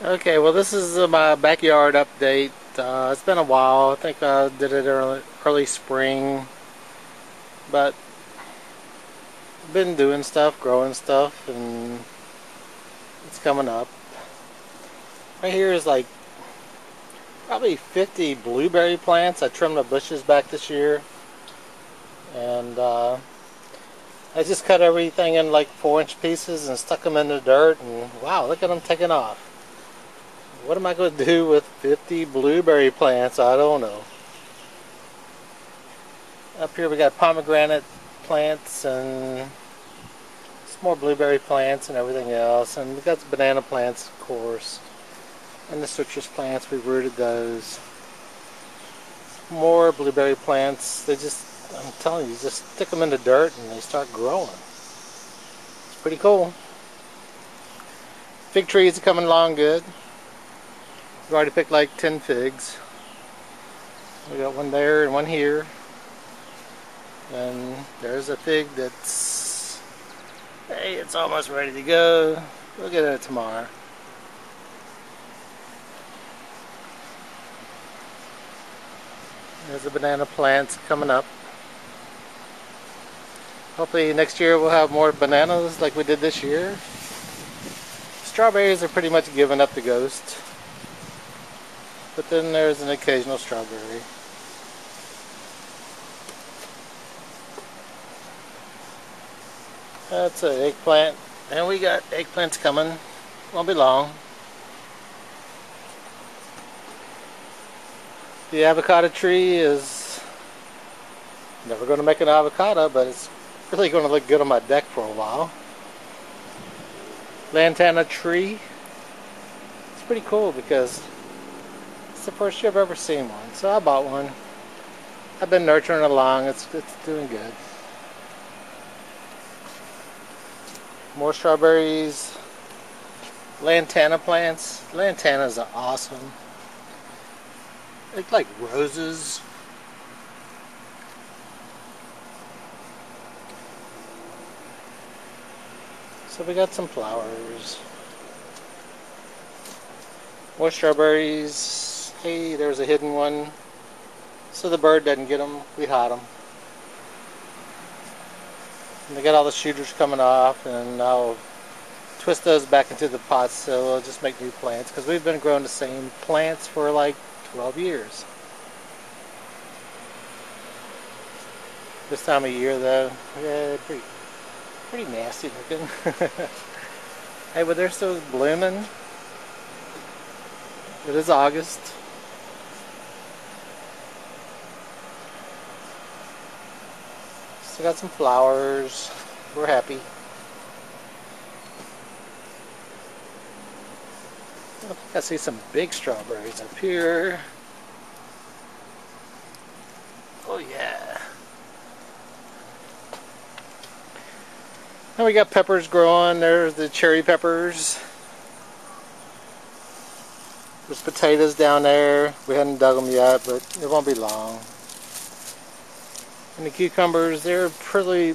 Okay, well this is my backyard update. It's been a while. I think I did it early spring, but been doing stuff, growing stuff, and it's coming up. Right here is like probably 50 blueberry plants. I trimmed the bushes back this year, and I just cut everything in like 4-inch pieces and stuck them in the dirt, and wow, look at them taking off. What am I going to do with 50 blueberry plants? I don't know. Up here we got pomegranate plants and some more blueberry plants and everything else. And we got the banana plants, of course. And the citrus plants, we rooted those. More blueberry plants. I'm telling you, just stick them in the dirt and they start growing. It's pretty cool. Fig trees are coming along good. We've already picked like 10 figs. We got one there and one here. And there's a fig that's, hey, it's almost ready to go. We'll get it tomorrow. There's the banana plants coming up. Hopefully next year we'll have more bananas like we did this year. Strawberries are pretty much giving up the ghost. But then there's an occasional strawberry. That's an eggplant. And we got eggplants coming. Won't be long. The avocado tree is never going to make an avocado, but it's really going to look good on my deck for a while. Lantana tree. It's pretty cool because it's the first year I've ever seen one. So I bought one. I've been nurturing it along. It's doing good. More strawberries. Lantana plants. Lantanas are awesome. They look like roses. So we got some flowers. More strawberries. Hey, there's a hidden one. So the bird doesn't get them. We hide them. And they got all the shooters coming off, and I'll twist those back into the pots so we'll just make new plants because we've been growing the same plants for like 12 years. This time of year though, yeah, pretty nasty looking. Hey, but they're still blooming. It is August. Still got some flowers. We're happy. I think I see some big strawberries up here. Oh yeah. Now we got peppers growing. There's the cherry peppers. There's potatoes down there. We hadn't dug them yet, but it won't be long. And the cucumbers, they're probably,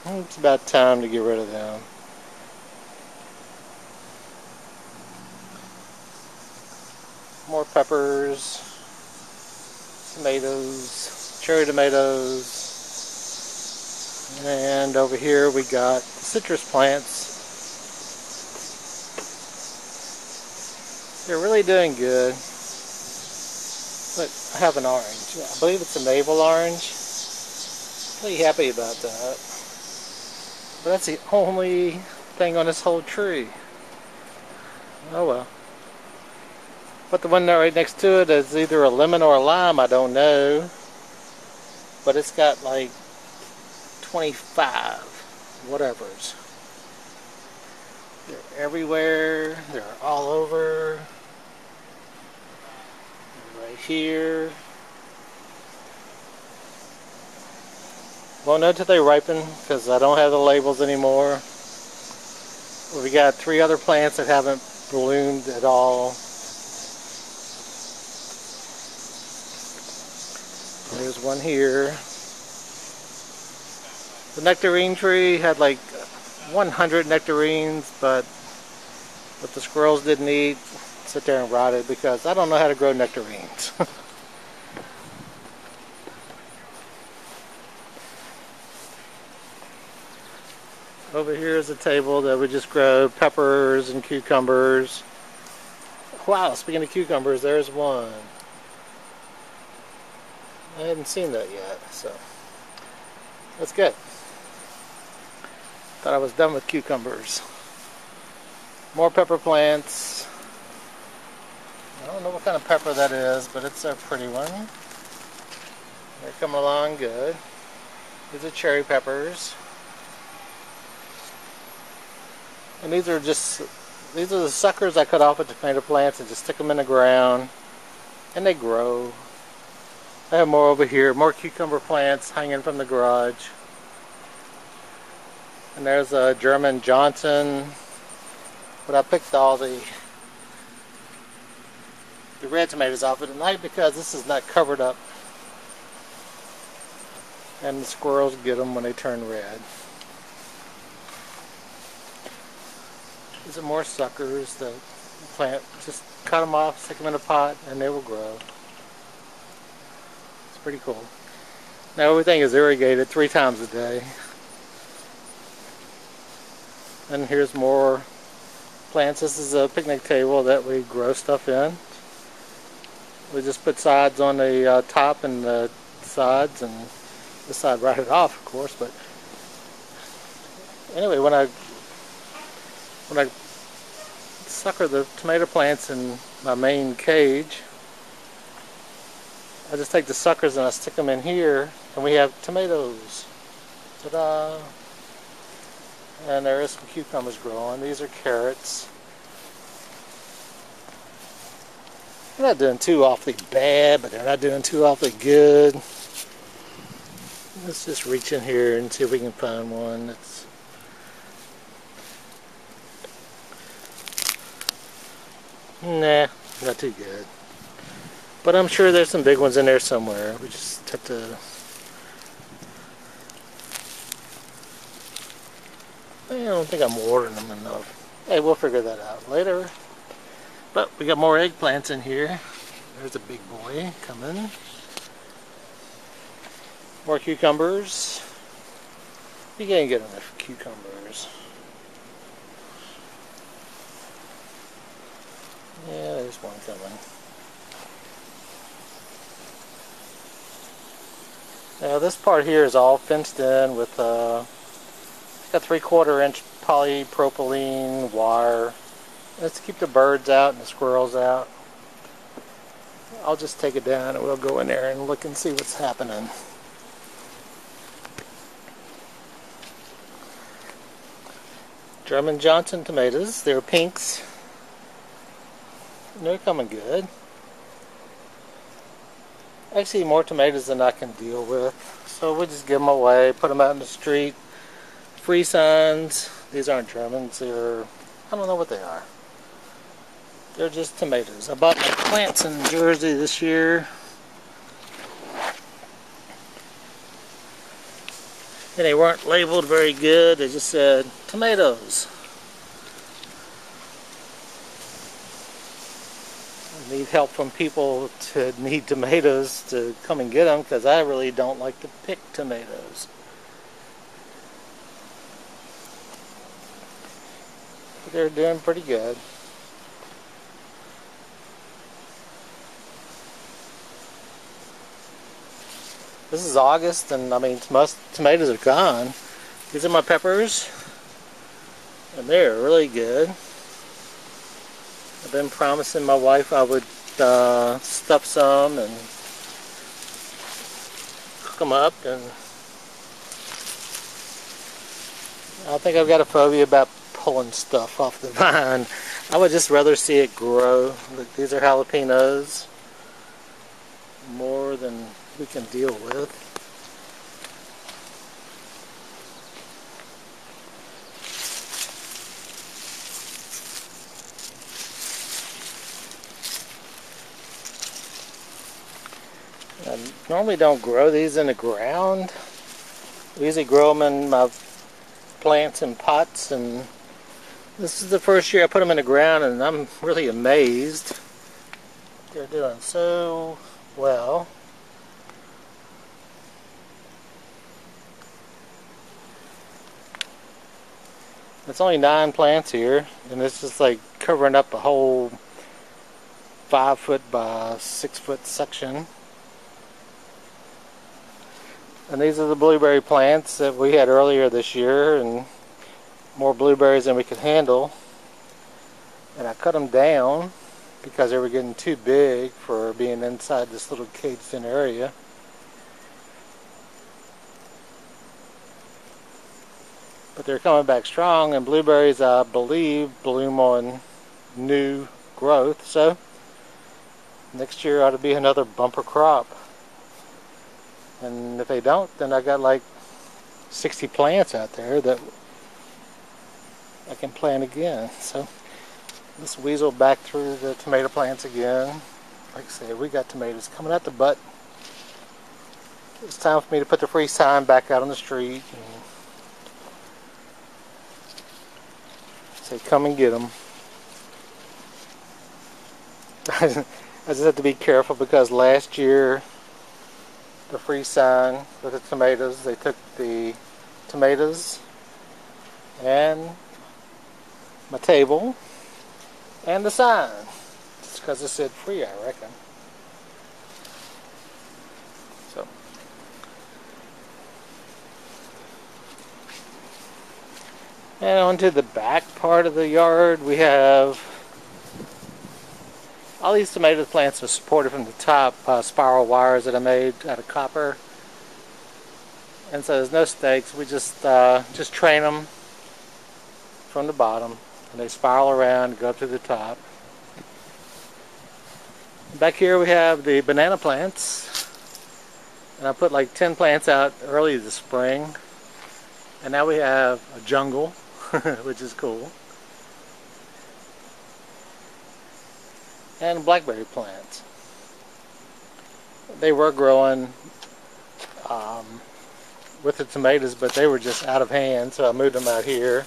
it's about time to get rid of them. More peppers, tomatoes, cherry tomatoes. And over here we got citrus plants. They're really doing good. Look, I have an orange. I believe it's a navel orange. Pretty happy about that. But that's the only thing on this whole tree. Oh well. But the one right next to it is either a lemon or a lime, I don't know. But it's got like 25 whatevers. They're everywhere. They're all over. Right here. Won't know till they ripen because I don't have the labels anymore. We got 3 other plants that haven't bloomed at all. There's one here. The nectarine tree had like 100 nectarines, but But the squirrels didn't eat. Sit there and rot it because I don't know how to grow nectarines. Over here is a table that we just grow peppers and cucumbers. Wow, speaking of cucumbers, there's one. I hadn't seen that yet, so that's good. Thought I was done with cucumbers. More pepper plants. I don't know what kind of pepper that is, but it's a pretty one. They're coming along good. These are cherry peppers. And these are the suckers I cut off of tomato plants and just stick them in the ground. And they grow. I have more over here, more cucumber plants hanging from the garage. And there's a German Johnson. But I picked all the red tomatoes off it tonight because this is not covered up. And the squirrels get them when they turn red. These are more suckers that plant. Just cut them off, stick them in a pot, and they will grow. It's pretty cool. Now everything is irrigated 3 times a day. And here's more plants. This is a picnic table that we grow stuff in. We just put sides on the top and the sides, and this side rotted off, of course. But anyway, when I sucker the tomato plants in my main cage, I just take the suckers and I stick them in here, and we have tomatoes. Ta-da! And there is some cucumbers growing. These are carrots. They're not doing too awfully bad, but they're not doing too awfully good. Let's just reach in here and see if we can find one that's nah, not too good. But I'm sure there's some big ones in there somewhere. We just have to. I don't think I'm watering them enough. Hey, we'll figure that out later. But we got more eggplants in here. There's a big boy coming. More cucumbers. You can't get enough cucumbers. Yeah, there's one coming. Now this part here is all fenced in with it's got 3/4 inch polypropylene wire. Let's keep the birds out and the squirrels out. I'll just take it down and we'll go in there and look and see what's happening. German Johnson tomatoes. They're pinks. They're coming good. Actually, more tomatoes than I can deal with. So we'll just give them away, put them out in the street. Free signs. These aren't Germans. They're, I don't know what they are. They're just tomatoes. I bought my plants in Jersey this year. And they weren't labeled very good. They just said tomatoes. I need help from people to need tomatoes to come and get them because I really don't like to pick tomatoes. But they're doing pretty good. This is August, and I mean, most tomatoes are gone. These are my peppers, and they're really good. I've been promising my wife I would stuff some and cook them up, and I think I've got a phobia about pulling stuff off the vine. I would just rather see it grow. These are jalapenos, more than we can deal with. I normally don't grow these in the ground. We usually grow them in my plants in pots and This is the first year I put them in the ground, and I'm really amazed. They're doing so well. It's only 9 plants here, and it's just like covering up a whole 5-foot by 6-foot section. And these are the blueberry plants that we had earlier this year, and more blueberries than we could handle. And I cut them down because they were getting too big for being inside this little caged-in area. But they're coming back strong, and blueberries, I believe, bloom on new growth. So next year ought to be another bumper crop. And if they don't, then I got like 60 plants out there that I can plant again. So let's weasel back through the tomato plants again. Like I said, we got tomatoes coming out the butt. It's time for me to put the free sign back out on the street and say, come and get them. I just have to be careful because last year the free sign for the tomatoes, they took the tomatoes and my table and the sign just because it said free, I reckon. So and onto the back part of the yard, we have all these tomato plants are supported from the top by spiral wires that I made out of copper. And so there's no stakes. We just train them from the bottom, and they spiral around and go up to the top. Back here we have the banana plants. And I put like 10 plants out early this spring. And now we have a jungle, which is cool. And blackberry plants. They were growing with the tomatoes, but they were just out of hand, so I moved them out here.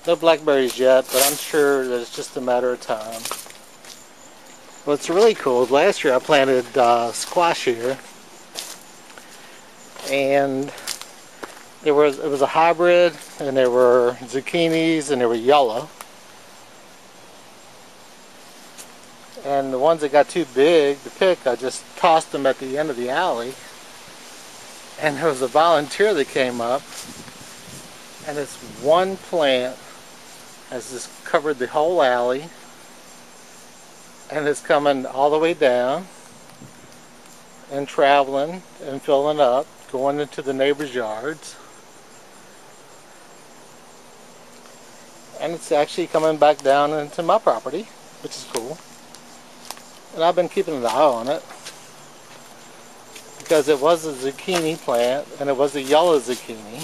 No blackberries yet, but I'm sure that it's just a matter of time. What's really cool, last year I planted squash here, and it was a hybrid, and there were zucchinis, and they were yellow. And the ones that got too big to pick, I just tossed them at the end of the alley. And there was a volunteer that came up, and this one plant has just covered the whole alley, and it's coming all the way down and traveling and filling up, going into the neighbors' yards. And it's actually coming back down into my property, which is cool. And I've been keeping an eye on it because it was a zucchini plant, and it was a yellow zucchini.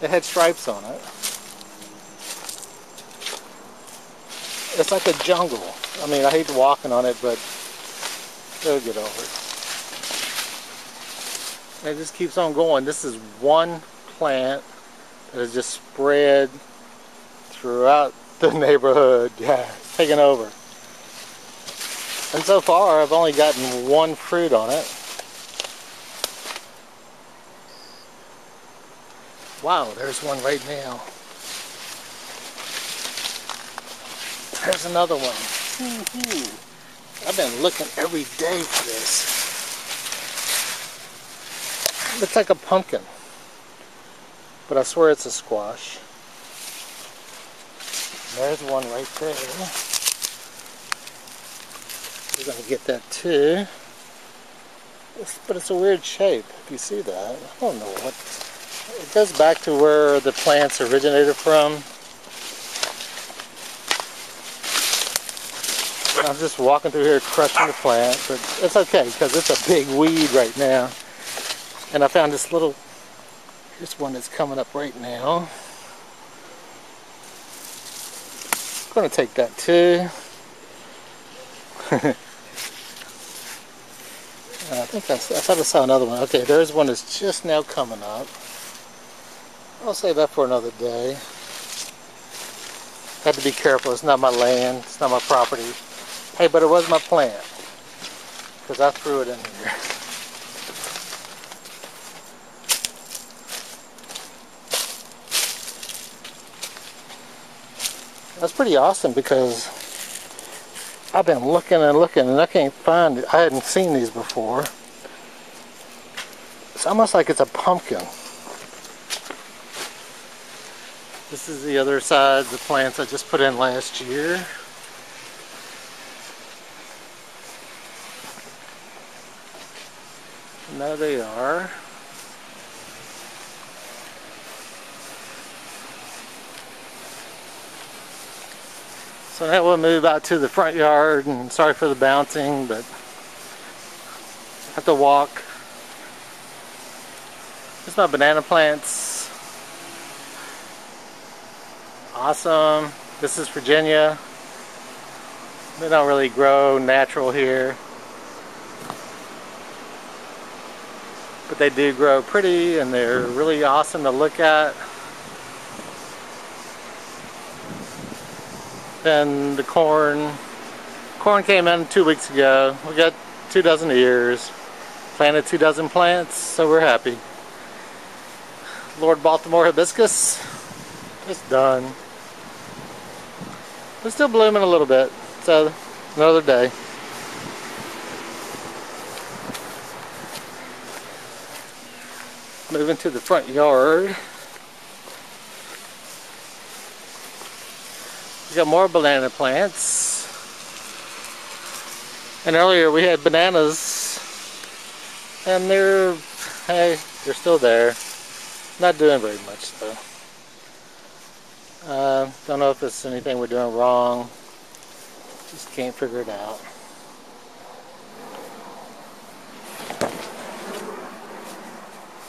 It had stripes on it. It's like a jungle. I mean, I hate walking on it, but it'll get over it. And it just keeps on going. This is one plant that has just spread throughout the neighborhood. Yeah, it's taking over. And so far, I've only gotten one fruit on it. Wow, there's one right now. There's another one. I've been looking every day for this. Looks like a pumpkin, but I swear it's a squash. There's one right there. We're going to get that too. But it's a weird shape, if you see that. I don't know what. It goes back to where the plants originated from. I'm just walking through here crushing the plant, but it's okay because it's a big weed right now. And I found this little, here's one that's coming up right now. I'm going to take that too. I thought I saw another one. Okay, there's one that's just now coming up. I'll save that for another day. Had to be careful. It's not my land. It's not my property. Hey, but it was my plant. Because I threw it in here. That's pretty awesome because I've been looking and looking and I can't find it. I hadn't seen these before. It's almost like it's a pumpkin. This is the other side, the plants I just put in last year. And there they are. So now we'll move out to the front yard, and sorry for the bouncing, but I have to walk. This is my banana plants. Awesome. This is Virginia. They don't really grow natural here, but they do grow pretty and they're really awesome to look at. Then the corn came in 2 weeks ago. We got 2 dozen ears, planted 2 dozen plants, so we're happy. Lord Baltimore hibiscus, it's done. It's still blooming a little bit, so another day. Moving to the front yard. We got more banana plants. And earlier we had bananas, and they're still there. Not doing very much though. Don't know if it's anything we're doing wrong. Just can't figure it out.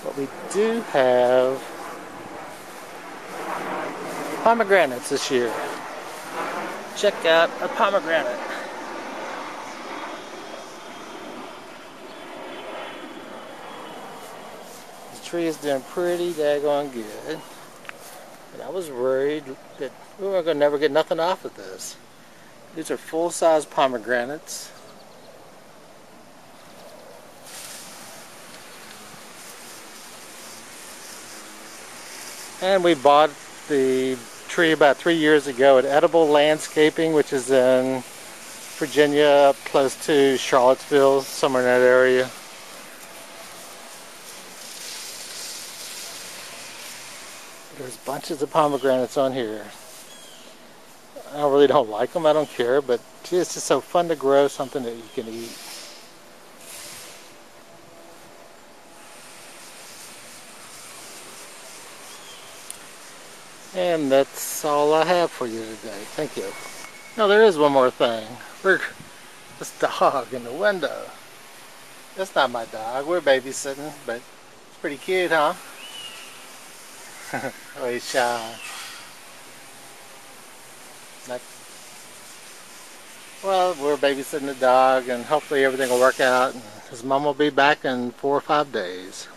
But we do have pomegranates this year. Check out a pomegranate. The tree is doing pretty daggone good. And I was worried that we were going to never get nothing off of this. These are full-size pomegranates. And we bought the tree about 3 years ago at Edible Landscaping, which is in Virginia, up close to Charlottesville, somewhere in that area. There's bunches of pomegranates on here. I really don't like them, I don't care, but gee, it's just so fun to grow something that you can eat. And that's all I have for you today. Thank you. Now there is one more thing. This dog in the window. That's not my dog. We're babysitting, but it's pretty cute, huh? Oh, he's shy. Well, we're babysitting the dog, and hopefully everything will work out. His mom will be back in 4 or 5 days.